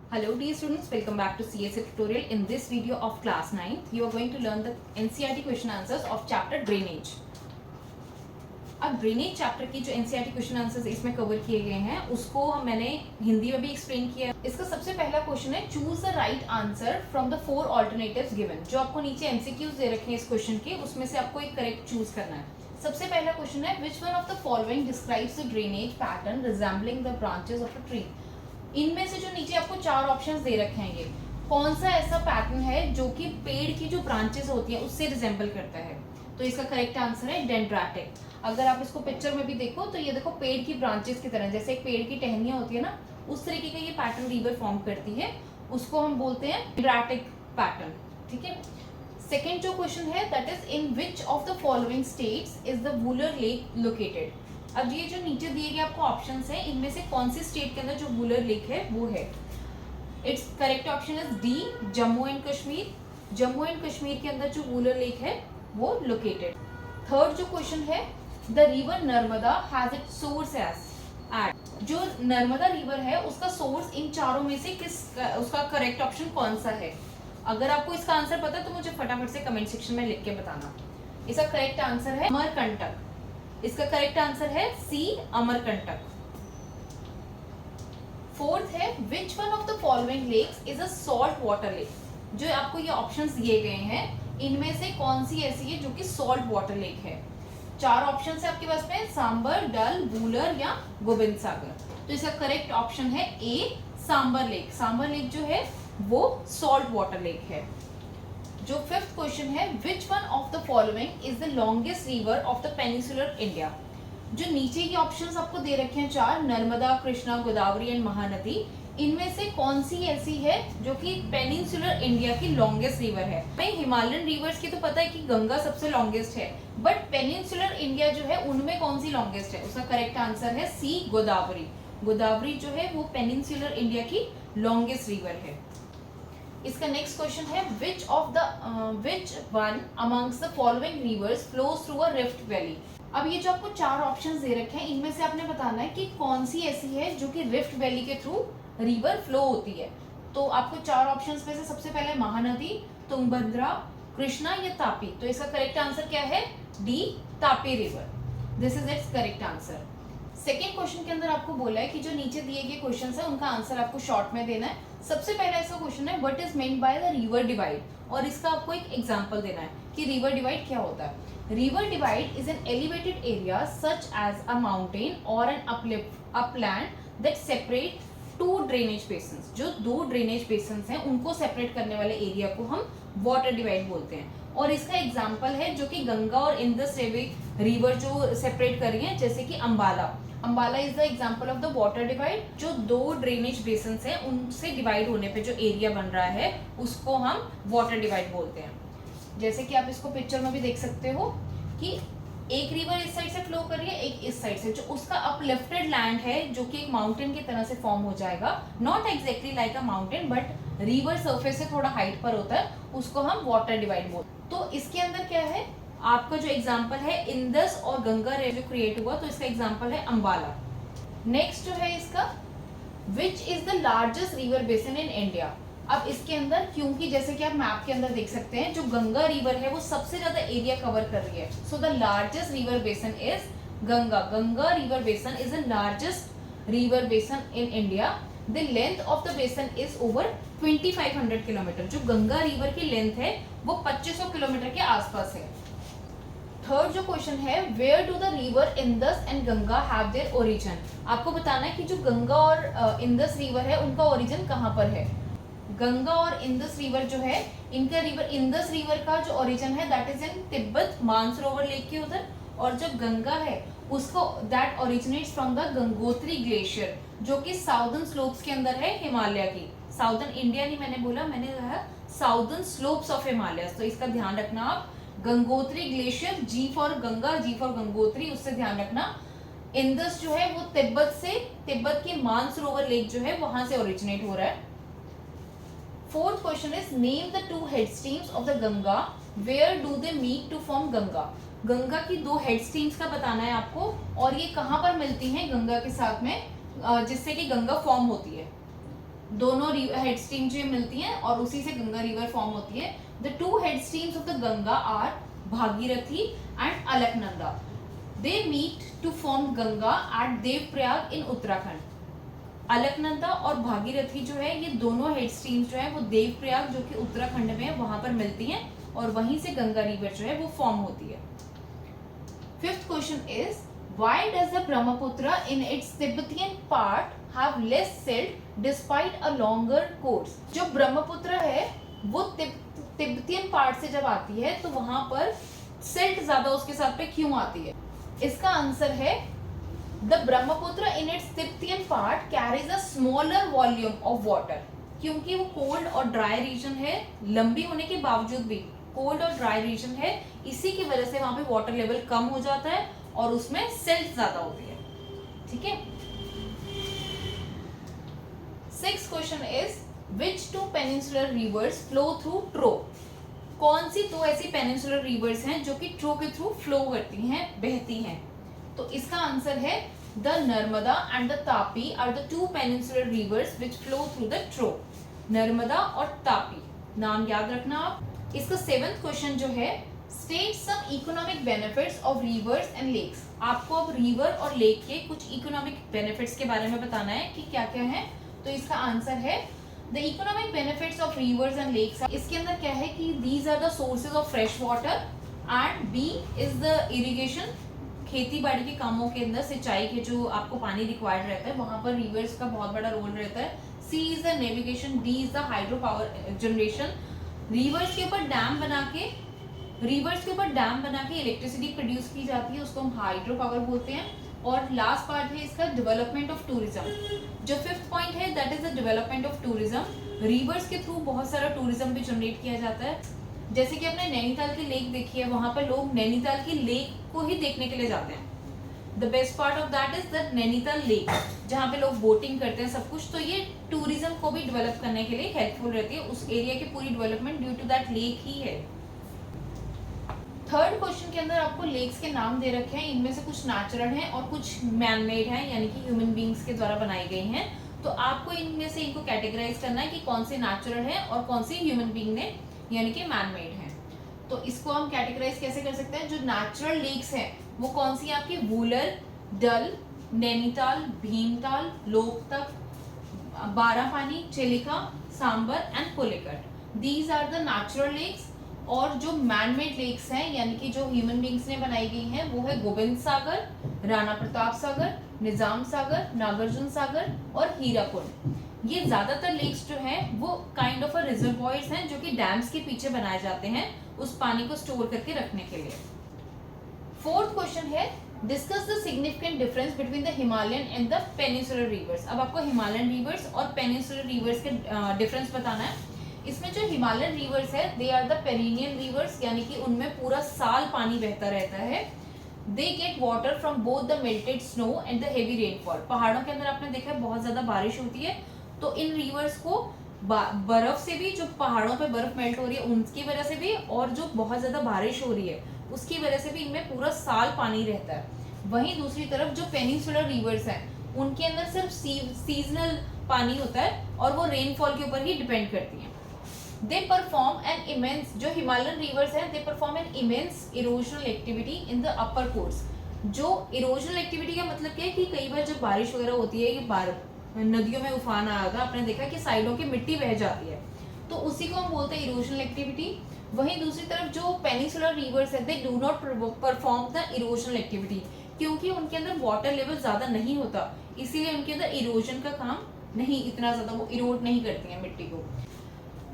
Hello dear students, welcome back to CSA tutorial. In this video of class 9th, you are going to learn the NCERT question answers of chapter drainage. अब drainage chapter की जो NCERT question answers इसमें cover किए गए हैं उसको मैंने हिंदी में भी एक्सप्लेन किया है। इसका सबसे पहला क्वेश्चन है choose the right answer from the 4 alternatives given. जो आपको नीचे एमसीक्यूज दे रखे हैं इस क्वेश्चन के, उसमें से आपको एक करेक्ट चूज करना है। सबसे पहला क्वेश्चन है which one of the following describes the drainage pattern resembling the branches of a tree. इनमें से जो नीचे आपको 4 ऑप्शंस दे रखे हैं, ये कौन सा ऐसा पैटर्न है जो कि पेड़ की जो ब्रांचेस होती है उससे रिजेंबल करता है। तो इसका करेक्ट आंसर है डेंड्राटिक। अगर आप इसको पिक्चर में भी देखो तो ये देखो पेड़ की ब्रांचेस की तरह, जैसे एक पेड़ की टहनियां होती है ना, उस तरीके का ये पैटर्न रिवर फॉर्म करती है, उसको हम बोलते हैं डेंड्राटिक पैटर्न। ठीक है। सेकेंड जो क्वेश्चन है that is in which of the following states is the Wular lake located. अब ये जो नीचे दिए गए आपको ऑप्शंस हैं, इनमें से कौन सी स्टेट के अंदर जो वुलर लेक है वो है। It's correct option is D, Jammu and Kashmir. Jammu and Kashmir के अंदर जो वुलर लेक है वो लोकेटेड। थर्ड जो क्वेश्चन है the river Narmada has it source at. जो नर्मदा रिवर है उसका सोर्स इन चारों में से उसका करेक्ट ऑप्शन कौन सा है। अगर आपको इसका आंसर पता है तो मुझे फटाफट से कमेंट सेक्शन में लिख के बताना। इसका करेक्ट आंसर है अमरकंटक। इसका करेक्ट आंसर है सी, अमरकंटक। फोर्थ है which one of the following lakes is a salt water lake. जो आपको ये ऑप्शंस दिए गए हैं इनमें से कौन सी ऐसी है जो कि सॉल्ट वाटर लेक है। 4 ऑप्शंस है आपके पास में, सांबर, डल, वूलर या गोविंद सागर। तो इसका करेक्ट ऑप्शन है ए, सांबर लेक। सांबर लेक जो है वो सॉल्ट वाटर लेक है। जो फिफ्थ क्वेश्चन है which one of the following is the longest river of the peninsular India. जो नीचे की ऑप्शंस आपको दे रखे हैं 4, नर्मदा, कृष्णा, गोदावरी एंड महानदी, इनमें से कौन सी ऐसी है जो कि पेनिनसुलर इंडिया की लॉन्गेस्ट रिवर है। भाई हिमालयन रिवर्स की तो पता है कि गंगा सबसे लॉन्गेस्ट है, बट पेनिनसुलर इंडिया जो है उनमें कौन सी लॉन्गेस्ट है। उसका करेक्ट आंसर है सी, गोदावरी। गोदावरी जो है वो पेनिनसुलर इंडिया की लॉन्गेस्ट रिवर है। इसका नेक्स्ट क्वेश्चन है which one amongst the following rivers flows through a rift valley. अब ये जो आपको 4 ऑप्शंस दे रखे हैं इनमें से आपने बताना है कि कौन सी ऐसी है जो कि रिफ्ट वैली के थ्रू रिवर फ्लो होती है। तो आपको 4 ऑप्शंस में से सबसे पहले महानदी, तुंगभद्रा, कृष्णा या तापी। तो इसका करेक्ट आंसर क्या है, D, Tapi river. This is it's correct answer. Second question के अंदर आपको बोला है कि जो नीचे दिए गए क्वेश्चन है उनका आंसर आपको शॉर्ट में देना है। सबसे पहला इसका क्वेश्चन है what is meant by the river divide, और इसका आपको एक एग्जांपल देना है कि रिवर डिवाइड क्या होता है। River divide is an elevated area such as a mountain और an upland that separate 2 drainage basins. जो 2 ड्रेनेज बेसिन्स हैं उनको सेपरेट करने वाले एरिया को हम वाटर डिवाइड बोलते हैं। और इसका एग्जांपल है जो कि गंगा और इंदस रिवर जो सेपरेट कर रही है, जैसे कि Ambala. Ambala is the example of the water divide. जो 2 ड्रेनेज बेसिन्स हैं उनसे डिवाइड होने पे जो एरिया बन रहा है उसको हम वाटर डिवाइड बोलते हैं। जैसे कि आप इसको पिक्चर में भी देख सकते हो कि एक रिवर इस साइड से फ्लो कर रही है, एक इस साइड से। जो उसका अपलिफ्टेड लैंड है जो कि एक माउंटेन की तरह से फॉर्म हो जाएगा, not exactly like a mountain but river surface से थोड़ा हाइट पर होता है, उसको हम वाटर डिवाइड बोलते हैं। तो इसके अंदर क्या है, आपका जो एग्जाम्पल है इंदस और गंगा जो क्रिएट हुआ, तो इसका एग्जाम्पल है अंबाला। नेक्स्ट जो है इसका which is the largest river basin in India. अब इसके अंदर क्योंकि जैसे कि आप मैप के अंदर देख सकते हैं जो गंगा रिवर है वो सबसे ज्यादा एरिया कवर कर रही है, so the largest river basin is Ganga. Ganga river basin is the largest river basin in India. The length of the basin is over 2500 kilometre. जो गंगा रिवर की लेंथ है वो 2500 किलोमीटर के आसपास है। थर्ड जो क्वेश्चन है where do the river Indus and Ganga have their origin. आपको बताना है कि जो गंगा और इंदस रिवर है उनका ओरिजिन कहाँ पर है। गंगा और इंदस रिवर जो है, इनका रिवर इंदस रिवर का जो ओरिजिन है that is in Tibet, Mansarovar lake के उधर। और जो गंगा है उसको that originates from the Gangotri glacier जो कि साउदर्न स्लोप्स के अंदर है हिमालय की। साउदर्न इंडिया नहीं मैंने बोला, मैंने कहा साउदर्न स्लोप्स ऑफ हिमालय। तो इसका ध्यान रखना आप, Gangotri glacier, G for Ganga, G for Gangotri, उससे ध्यान रखना। इंदस जो है वो तिब्बत की मानसरोवर लेक जो है वहां से ओरिजिनेट हो रहा है। Fourth question is name the 2 head streams of the Ganga. Where do they meet to form Ganga? Ganga की 2 हेड स्ट्रीम्स का बताना है आपको, और ये कहाँ पर मिलती हैं गंगा के साथ में जिससे कि गंगा फॉर्म होती है। दोनों हेड स्ट्रीम जो मिलती हैं और उसी से गंगा रिवर फॉर्म होती है। The two head streams of the Ganga are Bhagirathi and Alaknanda. They meet to form Ganga at Devprayag in Uttarakhand. Alaknanda और भागीरथी जो है ये दोनों हेड स्ट्रीम्स जो है वो देवप्रयाग जो कि उत्तराखंड में है वहां पर मिलती हैं और वहीं से गंगा रिवर जो है वो फॉर्म होती है। Fifth question is why does the Brahmaputra in its Tibetan part have less silt despite a longer course. जो ब्रह्मपुत्र है वो तिब्बतियन पार्ट से जब आती है तो वहां पर सिल्ट ज्यादा उसके साथ पे क्यों आती है? इसका आंसर है the Brahmaputra in its Tibetan part carries a smaller volume of water. क्योंकि वो कोल्ड और ड्राई रीजन है, लंबी होने के बावजूद भी कोल्ड और ड्राई रीजन है, इसी की वजह से वहां पे वाटर लेवल कम हो जाता है और उसमें सिल्ट ज्यादा होती है। ठीक है। Sixth question is which two peninsular rivers flow through trough. कौन सी दो ऐसी पेनिनसुलर रिवर्स हैं जो कि ट्रो के थ्रू फ्लो करती हैं, बहती हैं? तो इसका आंसर है the Narmada and the Tapi are the two peninsular rivers which flow through the trough. Narmada और तापी नाम याद रखना आप। इसका सेवेंथ क्वेश्चन जो है state some economic benefits of rivers and lakes. आपको अब रिवर और लेक के कुछ इकोनॉमिक बेनिफिट्स के बारे में बताना है कि क्या क्या है। तो इसका आंसर है the economic benefits of rivers and lakes. इसके अंदर क्या है कि these are the sources of fresh water and B is the irrigation. खेती बाड़ी के कामों के अंदर सिंचाई के जो आपको पानी रिक्वायर्ड रहता है वहां पर रिवर्स का बहुत बड़ा रोल रहता है। C is the navigation, D is the hydro power generation. Rivers के ऊपर डैम बना के इलेक्ट्रिसिटी प्रोड्यूस की जाती है, उसको हम हाइड्रो पावर बोलते हैं। और लास्ट पार्ट है इसका डेवलपमेंट ऑफ टूरिज्म। जो फिफ्थ पॉइंट है that is the development of tourism. Reverse के थ्रू बहुत सारा टूरिज्म भी जनरेट किया जाता है। जैसे कि आपने नैनीताल की लेक देखी है, वहां पर लोग नैनीताल की लेक को ही देखने के लिए जाते हैं। The best part of that is the Nainital lake, जहाँ पे लोग बोटिंग करते हैं सब कुछ। तो ये टूरिज्म को भी डेवलप करने के लिए हेल्पफुल रहती है। उस एरिया की पूरी development due to that lake ही है। थर्ड क्वेश्चन के अंदर आपको लेक्स के नाम दे रखे हैं। इनमें से कुछ नेचुरल हैं और कुछ मैन मेड हैं, यानी कि ह्यूमन बींग्स के द्वारा बनाई गई हैं। तो आपको इनमें से इनको कैटेगराइज करना है कि कौन से नेचुरल है और कौन सी ह्यूमन बींग ने यानी कि मैन मेड है। तो इसको हम कैटेगराइज कैसे कर सकते हैं? जो नेचुरल लेक्स हैं वो कौन सी है आपकी? Wular, Dal, Nainital, Bhimtal, Loktak, Barapani, Chilika, Sambhar and Pulicat. These are the natural lakes. और जो मैनमेड लेक्स हैं यानी कि जो ह्यूमन बींग्स ने बनाई गई हैं वो है गोविंद सागर, राणा प्रताप सागर, निजाम सागर, नागार्जुन सागर और हीराकुंड। ये ज्यादातर लेक्स जो हैं वो काइंड ऑफ अ रिजर्वॉयर्स हैं जो कि डैम्स के पीछे बनाए जाते हैं उस पानी को स्टोर करके रखने के लिए। फोर्थ क्वेश्चन है discuss the significant difference between the Himalayan and the peninsular rivers. अब आपको हिमालयन रिवर्स और पेनिनसुलर रिवर्स के डिफरेंस बताना है। इसमें जो हिमालयन रिवर्स है they are the perennial rivers, यानी कि उनमें पूरा साल पानी बहता रहता है। They get water from both the melted snow and the heavy rainfall. पहाड़ों के अंदर आपने देखा है बहुत ज्यादा बारिश होती है, तो इन रिवर्स को बर्फ से भी, जो पहाड़ों पे बर्फ मेल्ट हो रही है उनकी वजह से भी, और जो बहुत ज्यादा बारिश हो रही है उसकी वजह से भी इनमें पूरा साल पानी रहता है। वहीं दूसरी तरफ जो पेनिनसुलर रिवर्स हैं उनके अंदर सिर्फ सीजनल पानी होता है और वो रेनफॉल के ऊपर ही डिपेंड करती है। They perform an immense, जो हिमालयन रिवर्स हैं they perform an immense erosional activity in the upper course। जो इरोजनल एक्टिविटी का मतलब क्या है कि कई बार जब बारिश वगैरह होती है कि नदियों में उफान आएगा, आपने देखा कि साइडों की मिट्टी बह जाती है, तो उसी को हम बोलते हैं इरोजनल एक्टिविटी। वहीं दूसरी तरफ जो पेनिनसुलर रिवर्स है they do not perform the erosional activity, क्योंकि उनके अंदर वाटर लेवल ज्यादा नहीं होता, इसीलिए उनके अंदर इरोजन का काम नहीं इतना ज्यादा, वो इरोड नहीं करती है मिट्टी को।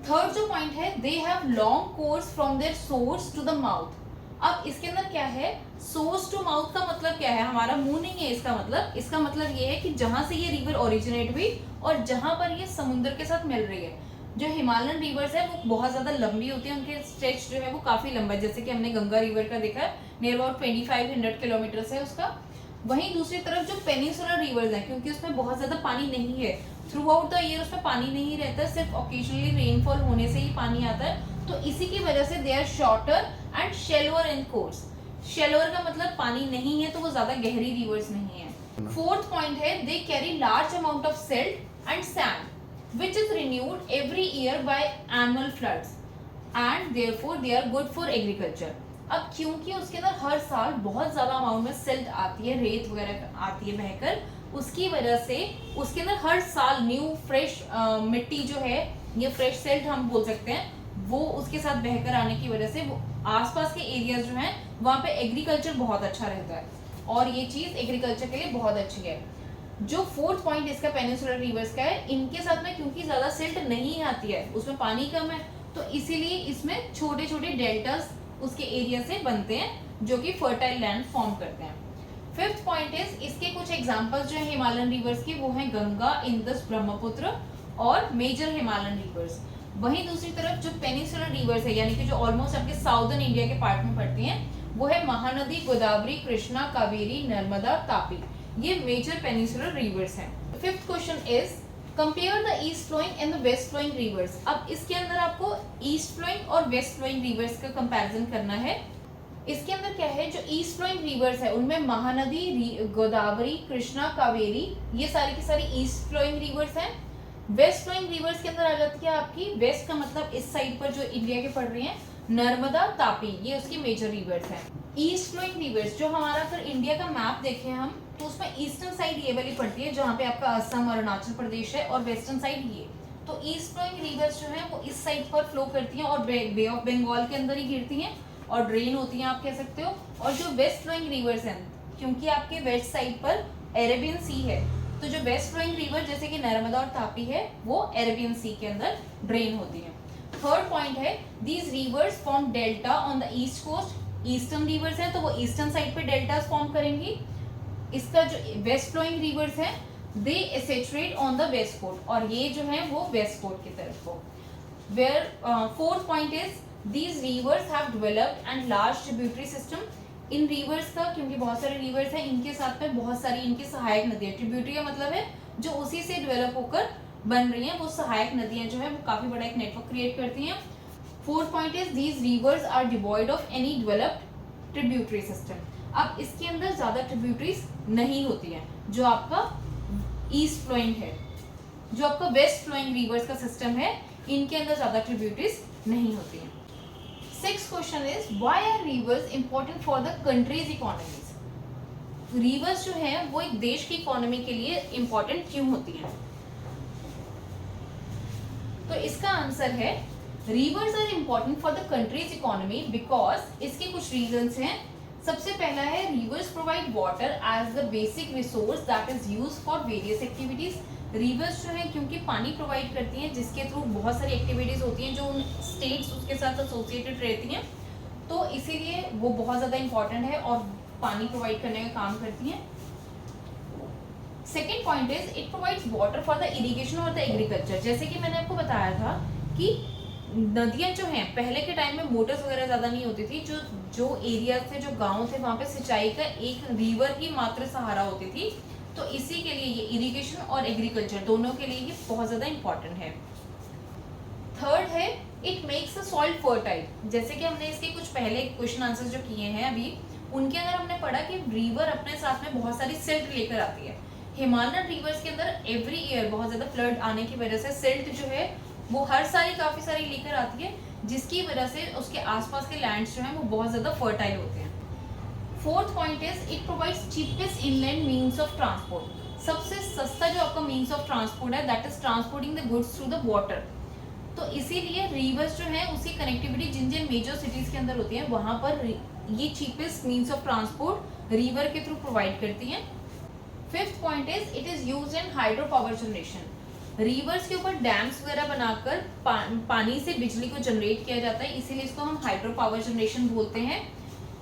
थर्ड जो पॉइंट है they have long course from their source to the mouth. अब इसके अंदर क्या है, सोर्स टू माउथ का मतलब क्या है, हमारा मुंह नहीं है इसका मतलब। इसका मतलब ये है कि जहां से ये रिवर ओरिजिनेट हुई और जहां पर ये समुद्र के साथ मिल रही है। जो हिमालयन रिवर्स है वो बहुत ज्यादा लंबी होती है, उनके स्ट्रेच जो है वो काफी लंबा है, जैसे कि हमने गंगा रिवर का देखा है नियर अबाउट 2500 किलोमीटर है उसका। वहीं दूसरी तरफ जो पेनिनसुलर रिवर्स है, क्योंकि उसमें बहुत ज्यादा पानी नहीं है, थ्रू आउट द ईयर उसमें पानी नहीं रहता, सिर्फ ओकेजनली रेनफॉल होने से ही पानी आता है, तो इसी की वजह से they are shorter and shallower in course. Shallower का मतलब पानी नहीं है, तो वो ज्यादा गहरी रिवर्स नहीं है। फोर्थ पॉइंट है they carry large amount of silt and sand. which is renewed every year by annual floods and therefore they are good for agriculture. अब क्योंकि उसके अंदर हर साल बहुत ज्यादा अमाउंट में सिल्ट आती है, रेत वगैरह आती है बहकर, उसकी वजह से उसके अंदर हर साल न्यू फ्रेश मिट्टी जो है, ये फ्रेश सिल्ट हम बोल सकते हैं, वो उसके साथ बहकर आने की वजह से वो आसपास के एरियाज जो हैं वहाँ पे एग्रीकल्चर बहुत अच्छा रहता है और ये चीज एग्रीकल्चर के लिए बहुत अच्छी है। जो फोर्थ पॉइंट इसका पेनिनसुलर रिवर्स का है, इनके साथ में क्योंकि ज्यादा सिल्ट नहीं आती है, उसमें पानी कम है, तो इसीलिए इसमें छोटे छोटे डेल्टास उसके एरिया से बनते हैं जो कि फर्टाइल लैंड फॉर्म करते हैं। फिफ्थ पॉइंट इज इसके कुछ एग्जांपल्स जो है हिमालयन रिवर्स की, वो हैं गंगा, इंदस, ब्रह्मपुत्र और मेजर हिमालयन रिवर्स। वहीं दूसरी तरफ जो पेनिनसुलर रिवर्स है, यानी कि जो ऑलमोस्ट आपके साउदर्न इंडिया के पार्ट में पड़ती हैं, वो है महानदी, गोदावरी, कृष्णा, कावेरी, नर्मदा, तापी। ये मेजर पेनिनसुलर रिवर्स हैं। Fifth question is compare the east flowing and the west flowing rivers. अब इसके अंदर आपको ईस्ट फ्लोइंग और वेस्ट फ्लोइंग रिवर्स का कंपैरिजन करना है। इसके अंदर क्या है, जो ईस्ट फ्लोइंग रिवर्स है उनमें महानदी, गोदावरी, कृष्णा, कावेरी, ये सारी की सारी ईस्ट फ्लोइंग रिवर्स हैं। वेस्ट फ्लोइंग रिवर्स के अंदर आ जाती है आपकी, वेस्ट का मतलब इस साइड पर जो इंडिया के पड़ रही हैं, नर्मदा, तापी, ये उसकी मेजर रिवर्स हैं। ईस्ट फ्लोइंग रिवर्स जो हमारा फिर इंडिया का मैप देखें हम, तो उसमें ईस्टर्न साइड ये वाली पड़ती है जहाँ पे आपका असम और अरुणाचल प्रदेश है, और वेस्टर्न साइड ये। तो ईस्ट फ्लोइंग रिवर्स जो है वो इस साइड पर फ्लो करती हैं और बे ऑफ बंगाल के अंदर ही गिरती हैं और ड्रेन होती हैं, आप कह सकते हो। और जो वेस्ट फ्लोइंग रिवर्स हैं, क्योंकि आपके वेस्ट साइड पर अरेबियन सी है, तो जो वेस्ट फ्लोइंग रिवर जैसे कि नर्मदा और तापी है, वो अरेबियन सी के अंदर ड्रेन होती है। थर्ड पॉइंट है these rivers form delta on the east coast. Eastern rivers है तो वो ईस्टर्न साइड पे डेल्टास फॉर्म करेंगी। इसका जो वेस्ट फ्लोइंग रिवर्स है, they saturate on the west coast, और ये जो है वो वेस्ट कोस्ट की तरफ को। Where fourth point is these rivers have developed and large tributary system. इन रिवर्स का, क्योंकि बहुत सारे रिवर्स हैं, इनके साथ में बहुत सारी इनकी सहायक नदियां, ट्रिब्यूटरी का मतलब है जो उसी से डेवलप होकर बन रही हैं, वो सहायक नदियां जो है वो काफी बड़ा एक नेटवर्क क्रिएट करती हैं। Fourth point is these rivers are devoid of any developed tributary system. अब इसके अंदर ज्यादा ट्रिब्यूटरीज नहीं होती हैं, जो आपका ईस्ट फ्लोइंग है। जो आपका वेस्ट फ्लोइंग रिवर्स का सिस्टम है, इनके अंदर ज्यादा ट्रिब्यूटरीज नहीं होती हैं। Sixth question is why are rivers important for the country's economies? Rivers जो है वो एक देश की इकोनॉमी के लिए important क्यों होती हैं? तो इसका आंसर है rivers are important for the country's economy because इसके कुछ reasons हैं। सबसे पहला है rivers provide water as the basic resource that is used for various activities। Reverse जो है क्योंकि पानी प्रोवाइड करती हैं, जिसके थ्रू बहुत सारी एक्टिविटीज होती हैं जो उन स्टेट्स उसके साथ एसोसिएटेड रहती हैं, तो इसीलिए वो बहुत ज़्यादा इंपॉर्टेंट है और पानी प्रोवाइड करने का काम करती हैं। Second point is it provides water for the irrigation और द एग्रीकल्चर। जैसे कि मैंने आपको बताया था कि नदियाँ जो हैं, पहले के टाइम में मोटर्स वगैरह ज़्यादा नहीं होती थी, जो एरिया थे, जो गाँव थे, वहाँ पे सिंचाई का एक रिवर ही मात्र सहारा होती थी। तो इसी के लिए ये इरिगेशन और एग्रीकल्चर दोनों के लिए ये बहुत ज़्यादा इंपॉर्टेंट है। थर्ड है it makes the soil fertile. जैसे कि हमने इसके कुछ पहले क्वेश्चन आंसर्स जो किए हैं अभी, उनके अंदर हमने पढ़ा कि रिवर अपने साथ में बहुत सारी सिल्ट लेकर आती है। हिमालयन रिवर्स के अंदर एवरी ईयर बहुत ज़्यादा फ्लड आने की वजह से सिल्ट जो है वो हर साल काफ़ी सारी लेकर आती है, जिसकी वजह से उसके आसपास के लैंड्स जो हैं वो बहुत ज़्यादा फर्टाइल होते हैं। Fourth point is it provides cheapest inland means of transport. सबसे सस्ता जो आपका मीन्स ऑफ ट्रांसपोर्ट है, that is transporting the goods through the water. तो इसीलिए रिवर्स जो है उसकी कनेक्टिविटी जिन जिन मेजर सिटीज के अंदर होती है, वहां पर ये cheapest means of transport river के थ्रू प्रोवाइड करती हैं। Fifth point is it is used in hydro power generation. Rivers के ऊपर डैम्स वगैरह बनाकर पानी से बिजली को जनरेट किया जाता है, इसीलिए इसको हम हाइड्रो पावर जनरेशन बोलते हैं।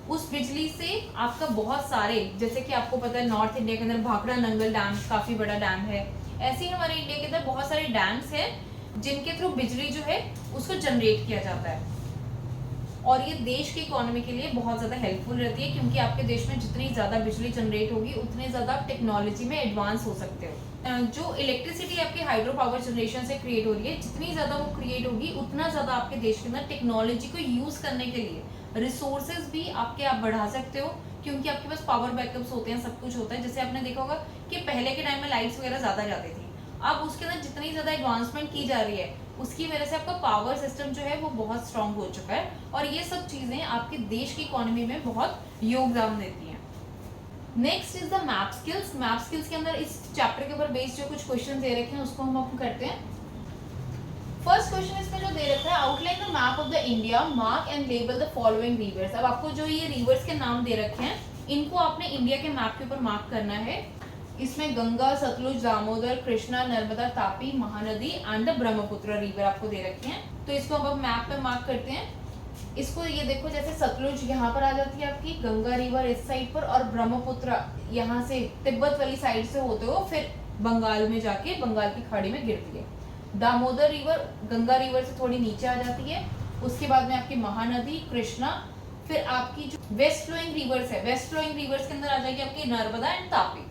उस बिजली से आपका बहुत सारे, जैसे कि आपको पता है नॉर्थ इंडिया के अंदर भाखड़ा नंगल डैम काफी बड़ा डैम है, ऐसे ही हमारे इंडिया के अंदर बहुत सारे डैम्स हैं जिनके थ्रू बिजली जो है उसको जनरेट किया जाता है, और ये देश की इकोनॉमी के लिए बहुत ज़्यादा हेल्पफुल रहती है, क्योंकि आपके देश में जितनी ज़्यादा बिजली जनरेट होगी उतने ज़्यादा आप टेक्नोलॉजी में एडवांस हो सकते हो। जो इलेक्ट्रिसिटी आपके हाइड्रो पावर जनरेशन से क्रिएट हो रही है, जितनी ज़्यादा वो क्रिएट होगी उतना ज़्यादा आपके देश के अंदर टेक्नोलॉजी को यूज़ करने के लिए रिसोर्सेज भी आपके आप बढ़ा सकते हो, क्योंकि आपके पास पावर बैकअप्स होते हैं, सब कुछ होता है। जैसे आपने देखा होगा कि पहले के टाइम में लाइट्स वगैरह ज़्यादा जाती थी, अब उसके अंदर जितनी ज्यादा एडवांसमेंट की जा रही है उसकी वजह से आपका पावर सिस्टम जो है वो बहुत स्ट्रांग हो चुका है, और ये सब चीजें आपके देश की इकोनॉमी में बहुत योगदान देती हैं। Next is the map skills. Map skills के अंदर इस चैप्टर के ऊपर बेस्ड जो कुछ क्वेश्चन दे रखे हैं उसको हम अब करते हैं। फर्स्ट क्वेश्चन इसमें जो दे रखा है, outline the map of the India, mark and label the following rivers. अब आपको जो ये रिवर्स के नाम दे रखे हैं इनको आपने इंडिया के मैप के ऊपर मार्क करना है। इसमें Ganga, Sutlej, Damodar, Krishna, Narmada, Tapi, Mahanadi and the Brahmaputra river आपको दे रखे हैं। तो इसको अब मैप पे मार्क करते हैं। इसको ये देखो, जैसे सतलुज यहाँ पर आ जाती है आपकी, गंगा रिवर इस साइड पर, और ब्रह्मपुत्र यहाँ से तिब्बत वाली साइड से होते हुए फिर बंगाल में जाके बंगाल की खाड़ी में गिरती है। दामोदर रिवर गंगा रिवर से थोड़ी नीचे आ जाती है। उसके बाद में आपकी महानदी, कृष्णा, फिर आपकी जो वेस्ट फ्लोइंग रिवर्स है, वेस्ट फ्लोइंग रिवर्स के अंदर आ जाएगी आपकी नर्मदा एंड तापी।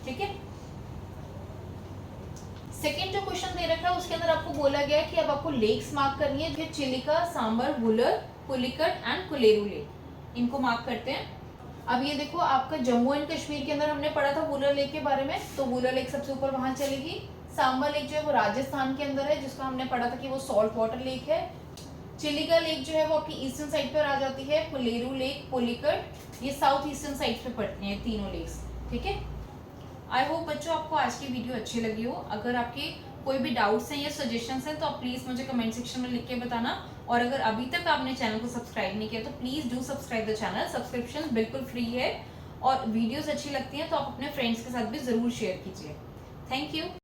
ठीक है। सेकेंड जो क्वेश्चन दे रखा है उसके अंदर आपको बोला गया है कि अब आपको लेक्स मार्क करनी है, जो चिलिका, सांबर, वुलर, पुलिकट एंड कुलेरू लेक, इनको मार्क करते हैं। अब ये देखो, आपका जम्मू एंड कश्मीर के अंदर हमने पढ़ा था वुलर लेक के बारे में, तो वुलर लेक सबसे ऊपर वहां चलेगी। सांबर लेक जो है वो राजस्थान के अंदर है, जिसको हमने पढ़ा था कि वो सॉल्ट वाटर लेक है। चिलिका लेक जो है वो आपकी ईस्टर्न साइड पर आ जाती है। कुलेरू लेक, पुलिकट, ये साउथ ईस्टर्न साइड पे पड़ती हैं तीनों लेक्स। ठीक है। आई होप बच्चों आपको आज की वीडियो अच्छी लगी हो। अगर आपके कोई भी डाउट्स हैं या सजेशंस हैं तो आप प्लीज मुझे कमेंट सेक्शन में लिख के बताना, और अगर अभी तक आपने चैनल को सब्सक्राइब नहीं किया तो please do subscribe the channel. Subscription बिल्कुल फ्री है, और वीडियोस अच्छी लगती हैं तो आप अपने फ्रेंड्स के साथ भी जरूर शेयर कीजिए। Thank you.